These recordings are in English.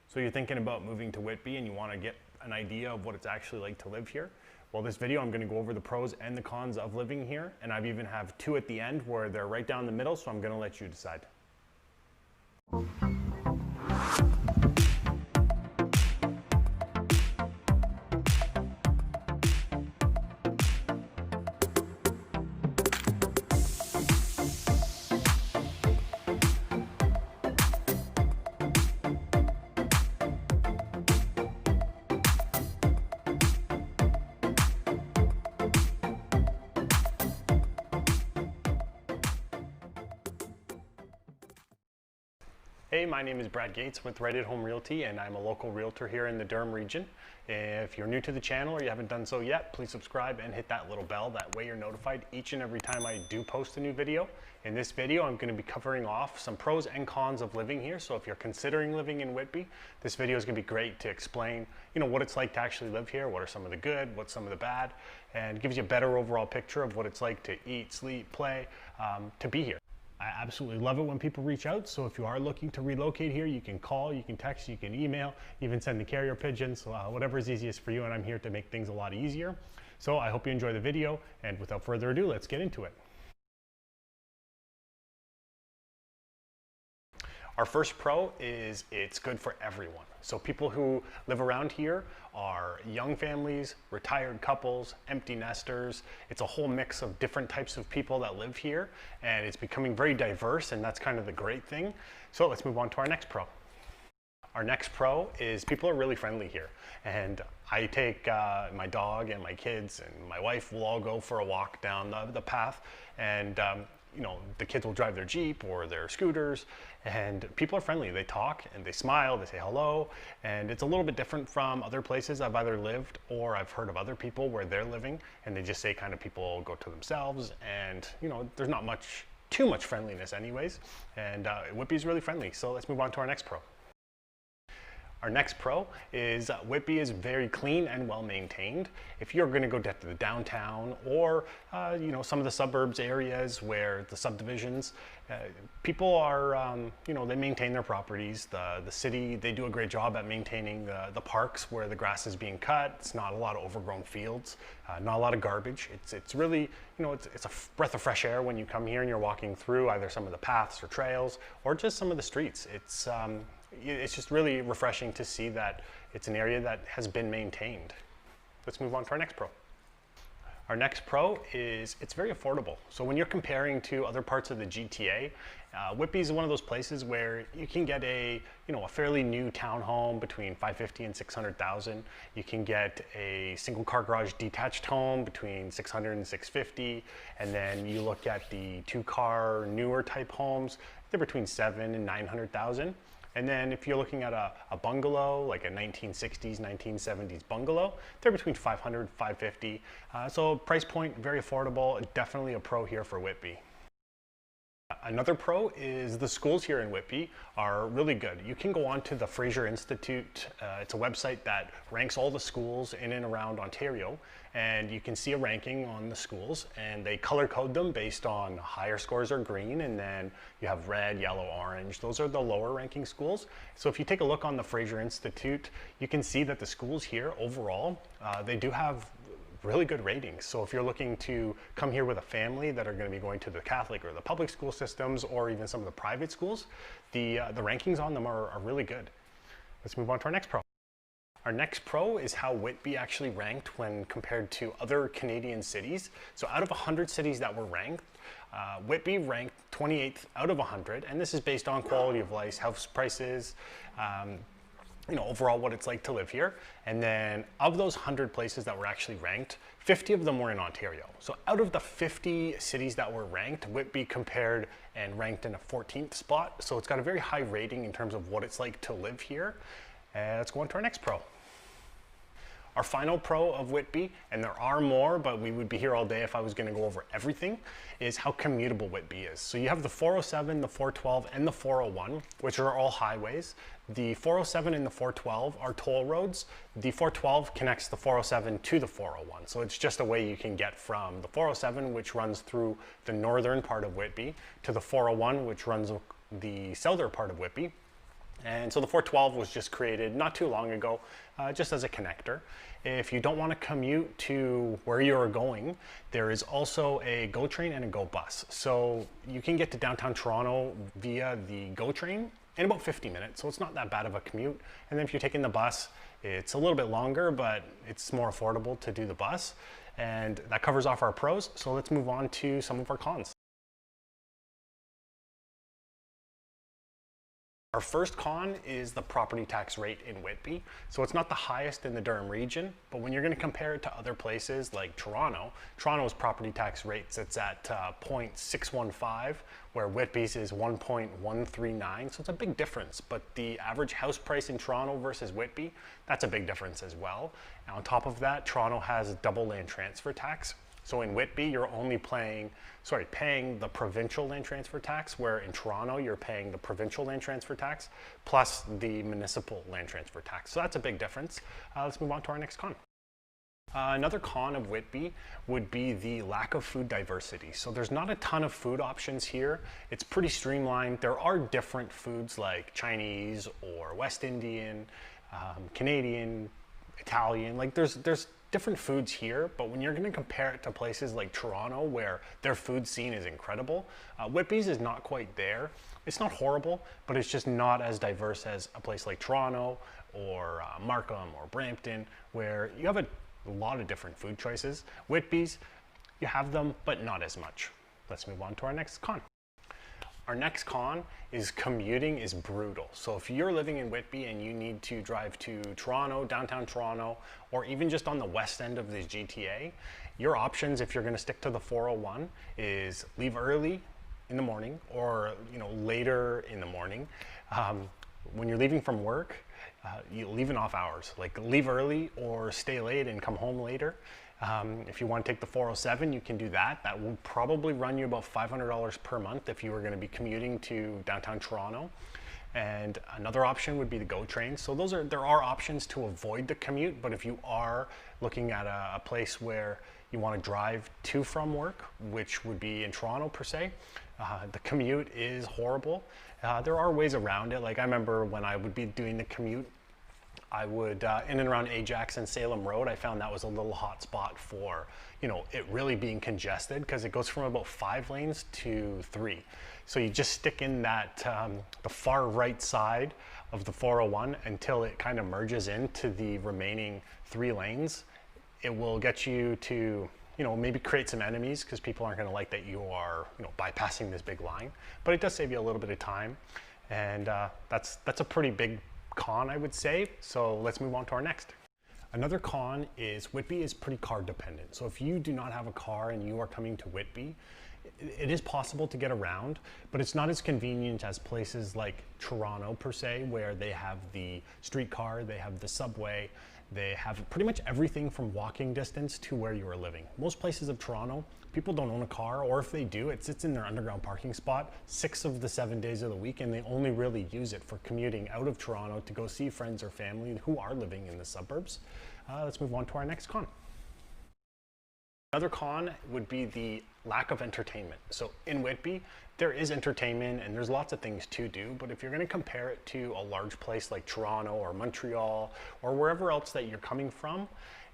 So you're thinking about moving to Whitby and you want to get an idea of what it's actually like to live here? Well, this video I'm going to go over the pros and the cons of living here, and I've even have two at the end where they're right down the middle, so I'm going to let you decide. Hey, my name is Brad Gates with Right at Home Realty, and I'm a local realtor here in the Durham region. If you're new to the channel or you haven't done so yet, please subscribe and hit that little bell. That way you're notified each and every time I do post a new video. In this video, I'm going to be covering off some pros and cons of living here. So if you're considering living in Whitby, this video is going to be great to explain, what it's like to actually live here, what are some of the good, what's some of the bad, and gives you a better overall picture of what it's like to eat, sleep, play, to be here. I absolutely love it when people reach out. So if you are looking to relocate here, you can call, you can text, you can email, even send the carrier pigeons, whatever is easiest for you. And I'm here to make things a lot easier. So I hope you enjoy the video. And without further ado, let's get into it. Our first pro is it's good for everyone. So people who live around here are young families, retired couples, empty nesters. It's a whole mix of different types of people that live here, and it's becoming very diverse, and that's kind of the great thing. So let's move on to our next pro. Our next pro is people are really friendly here. And I take my dog and my kids and my wife will all go for a walk down the path, and the kids will drive their Jeep or their scooters, and people are friendly. They talk and they smile, they say hello, and it's a little bit different from other places I've either lived or I've heard of other people where they're living, and they just say kind of people go to themselves, and there's not too much friendliness anyways, and Whitby's really friendly. So let's move on to our next pro. Our next pro is Whitby is very clean and well maintained. If you're going to go to the downtown or some of the suburbs areas where the subdivisions, people are they maintain their properties. The city, they do a great job at maintaining the parks where the grass is being cut. It's not a lot of overgrown fields, not a lot of garbage. It's really it's a breath of fresh air when you come here and you're walking through either some of the paths or trails or just some of the streets. It's just really refreshing to see that it's an area that has been maintained. Let's move on to our next pro. Our next pro is it's very affordable. So when you're comparing to other parts of the GTA, Whitby is one of those places where you can get a fairly new townhome between $550,000 and $600,000. You can get a single car garage detached home between $600,000 and $650,000, and then you look at the two-car newer type homes, they're between $700,000 and $900,000. And then if you're looking at a bungalow, like a 1960s, 1970s bungalow, they're between $500,000 and $550,000. So price point, very affordable, definitely a pro here for Whitby. Another pro is the schools here in Whitby are really good. You can go on to the Fraser Institute. It's a website that ranks all the schools in and around Ontario, and you can see a ranking on the schools, and they color code them based on higher scores are green, and then you have red, yellow, orange. Those are the lower ranking schools. So if you take a look on the Fraser Institute, you can see that the schools here overall, they do have really good ratings. So if you're looking to come here with a family that are going to be going to the Catholic or the public school systems or even some of the private schools, the rankings on them are really good. Let's move on to our next pro. Our next pro is how Whitby actually ranked when compared to other Canadian cities. So out of 100 cities that were ranked, Whitby ranked 28th out of 100, and this is based on quality of life, house prices, overall what it's like to live here. And then of those 100 places that were actually ranked, 50 of them were in Ontario. So out of the 50 cities that were ranked, Whitby compared and ranked in a 14th spot. So it's got a very high rating in terms of what it's like to live here. Let's go on to our next pro. Our final pro of Whitby, and there are more, but we would be here all day if I was going to go over everything, is how commutable Whitby is. So you have the 407, the 412, and the 401, which are all highways. The 407 and the 412 are toll roads. The 412 connects the 407 to the 401. So it's just a way you can get from the 407, which runs through the northern part of Whitby, to the 401, which runs the southern part of Whitby. And so the 412 was just created not too long ago, just as a connector. If you don't want to commute to where you're going, there is also a GO train and a GO bus. So you can get to downtown Toronto via the GO train in about 50 minutes. So it's not that bad of a commute. And then if you're taking the bus, it's a little bit longer, but it's more affordable to do the bus. And that covers off our pros. So let's move on to some of our cons. Our first con is the property tax rate in Whitby. So it's not the highest in the Durham region, but when you're going to compare it to other places like Toronto's property tax rate sits at 0.615, where Whitby's is 1.139. So it's a big difference, but the average house price in Toronto versus Whitby, that's a big difference as well. And on top of that, Toronto has double land transfer tax. So in Whitby, you're only paying the provincial land transfer tax, where in Toronto, you're paying the provincial land transfer tax plus the municipal land transfer tax. So that's a big difference. Let's move on to our next con. Another con of Whitby would be the lack of food diversity. So there's not a ton of food options here. It's pretty streamlined. There are different foods like Chinese or West Indian, Canadian, Italian. Like there's different foods here, but when you're going to compare it to places like Toronto where their food scene is incredible, Whitby's is not quite there. It's not horrible, but it's just not as diverse as a place like Toronto or Markham or Brampton, where you have a lot of different food choices. Whitby's, you have them, but not as much. Let's move on to our next con. Our next con is commuting is brutal. So if you're living in Whitby and you need to drive to Toronto, downtown Toronto, or even just on the west end of the GTA, your options, if you're going to stick to the 401, is leave early in the morning or later in the morning. When you're leaving from work, you leave in off hours, like leave early or stay late and come home later. If you want to take the 407, you can do that. That will probably run you about $500 per month if you were going to be commuting to downtown Toronto. And another option would be the GO train. So there are options to avoid the commute, but if you are looking at a place where you want to drive to from work, which would be in Toronto per se, the commute is horrible. There are ways around it. Like I remember when I would be doing the commute, I would, in and around Ajax and Salem Road, I found that was a little hot spot for, it really being congested because it goes from about 5 lanes to 3. So you just stick in that, the far right side of the 401 until it kind of merges into the remaining 3 lanes. It will get you to, maybe create some enemies because people aren't going to like that you are, bypassing this big line. But it does save you a little bit of time. And that's a pretty big con, I would say. So let's move on to our next. Another con is Whitby is pretty car dependent. So if you do not have a car and you are coming to Whitby, it is possible to get around, but it's not as convenient as places like Toronto per se, where they have the streetcar, they have the subway, they have pretty much everything from walking distance to where you are living. Most places of Toronto, people don't own a car, or if they do, it sits in their underground parking spot 6 of the 7 days of the week, and they only really use it for commuting out of Toronto to go see friends or family who are living in the suburbs. Let's move on to our next con. Another con would be the lack of entertainment. So in Whitby, there is entertainment and there's lots of things to do, but if you're going to compare it to a large place like Toronto or Montreal or wherever else that you're coming from,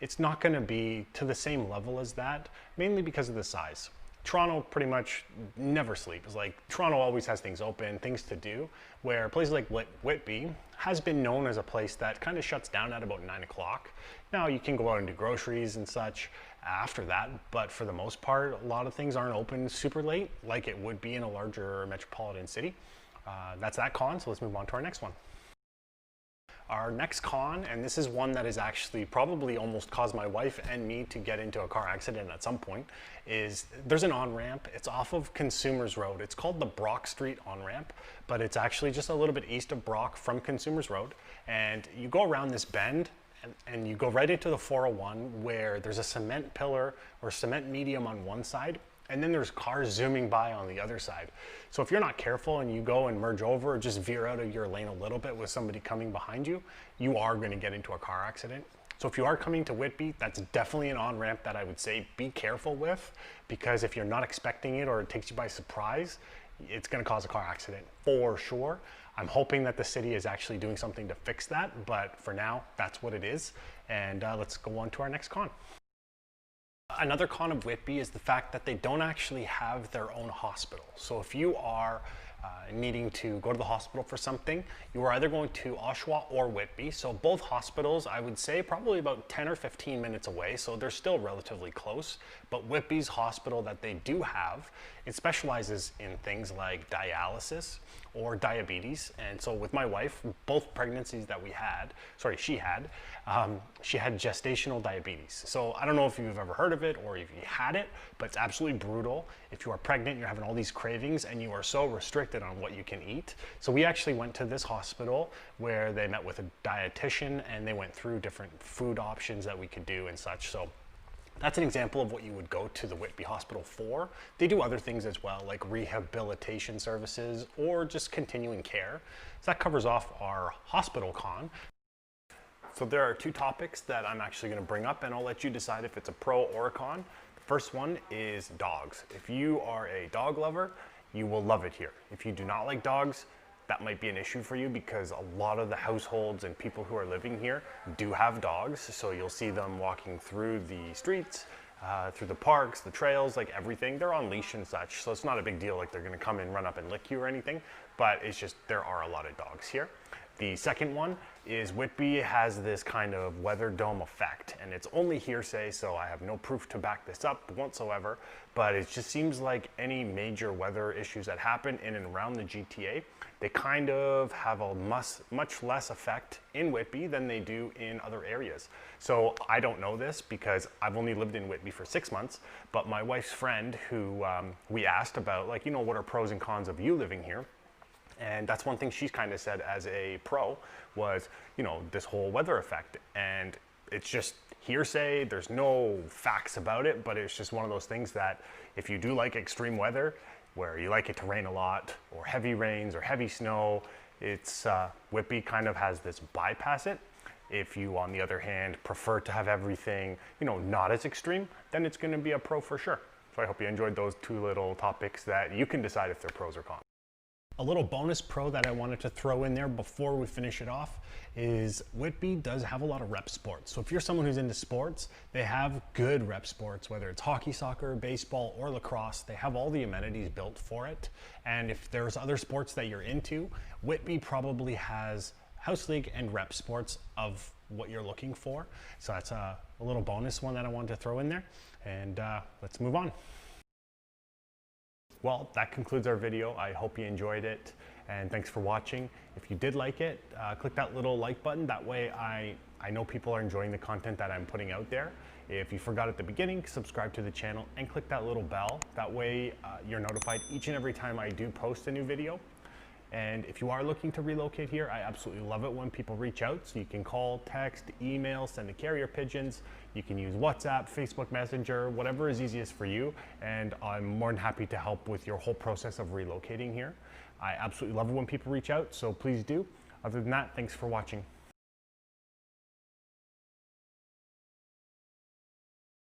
it's not going to be to the same level as that, mainly because of the size. Toronto pretty much never sleeps. Like Toronto always has things open, things to do, where places like Whitby has been known as a place that kind of shuts down at about 9 o'clock. Now you can go out and do groceries and such after that, but for the most part, a lot of things aren't open super late like it would be in a larger metropolitan city. That's that con, so let's move on to our next one. Our next con, and this is one that has actually probably almost caused my wife and me to get into a car accident at some point, is there's an on-ramp. It's off of Consumers Road. It's called the Brock Street on-ramp, but it's actually just a little bit east of Brock from Consumers Road. And you go around this bend and you go right into the 401 where there's a cement pillar or cement medium on one side, and then there's cars zooming by on the other side. So if you're not careful and you go and merge over or just veer out of your lane a little bit with somebody coming behind you, you are going to get into a car accident. So if you are coming to Whitby, that's definitely an on-ramp that I would say be careful with, because if you're not expecting it or it takes you by surprise, it's going to cause a car accident for sure. I'm hoping that the city is actually doing something to fix that, but for now, that's what it is. And let's go on to our next con. Another con of Whitby is the fact that they don't actually have their own hospital. So if you are needing to go to the hospital for something, you are either going to Oshawa or Whitby. So both hospitals, I would say, probably about 10 or 15 minutes away. So they're still relatively close. But Whitby's hospital that they do have, it specializes in things like dialysis or diabetes. And so with my wife, both pregnancies that she had gestational diabetes. So I don't know if you've ever heard of it or if you had it, but it's absolutely brutal. If you are pregnant, you're having all these cravings and you are so restricted on what you can eat. So we actually went to this hospital where they met with a dietitian and they went through different food options that we could do and such. So that's an example of what you would go to the Whitby Hospital for. They do other things as well, like rehabilitation services or just continuing care. So that covers off our hospital con. So there are two topics that I'm actually going to bring up, and I'll let you decide if it's a pro or a con. The first one is dogs. If you are a dog lover, you will love it here. If you do not like dogs, that might be an issue for you because a lot of the households and people who are living here do have dogs. So you'll see them walking through the streets, through the parks, the trails, like everything. They're on leash and such, so it's not a big deal like they're gonna come and run up and lick you or anything, but it's just there are a lot of dogs here. The second one is Whitby has this kind of weather dome effect, and it's only hearsay, so I have no proof to back this up whatsoever, but it just seems like any major weather issues that happen in and around the GTA, they kind of have a much less effect in Whitby than they do in other areas. So I don't know this because I've only lived in Whitby for 6 months, but my wife's friend who we asked about, like, what are pros and cons of you living here? And that's one thing she's kind of said as a pro was, this whole weather effect. And it's just hearsay. There's no facts about it, but it's just one of those things that if you do like extreme weather, where you like it to rain a lot or heavy rains or heavy snow, it's Whitby kind of has this bypass it. If you, on the other hand, prefer to have everything, not as extreme, then it's going to be a pro for sure. So I hope you enjoyed those two little topics that you can decide if they're pros or cons. A little bonus pro that I wanted to throw in there before we finish it off is Whitby does have a lot of rep sports. So if you're someone who's into sports, they have good rep sports, whether it's hockey, soccer, baseball, or lacrosse. They have all the amenities built for it. And if there's other sports that you're into, Whitby probably has house league and rep sports of what you're looking for. So that's a little bonus one that I wanted to throw in there. And let's move on. Well, that concludes our video. I hope you enjoyed it, and thanks for watching. If you did like it, click that little like button. That way I know people are enjoying the content that I'm putting out there. If you forgot at the beginning, subscribe to the channel and click that little bell. That way you're notified each and every time I do post a new video. And if you are looking to relocate here, I absolutely love it when people reach out. So you can call, text, email, send the carrier pigeons. You can use WhatsApp, Facebook Messenger, whatever is easiest for you. And I'm more than happy to help with your whole process of relocating here. I absolutely love it when people reach out, so please do. Other than that, thanks for watching.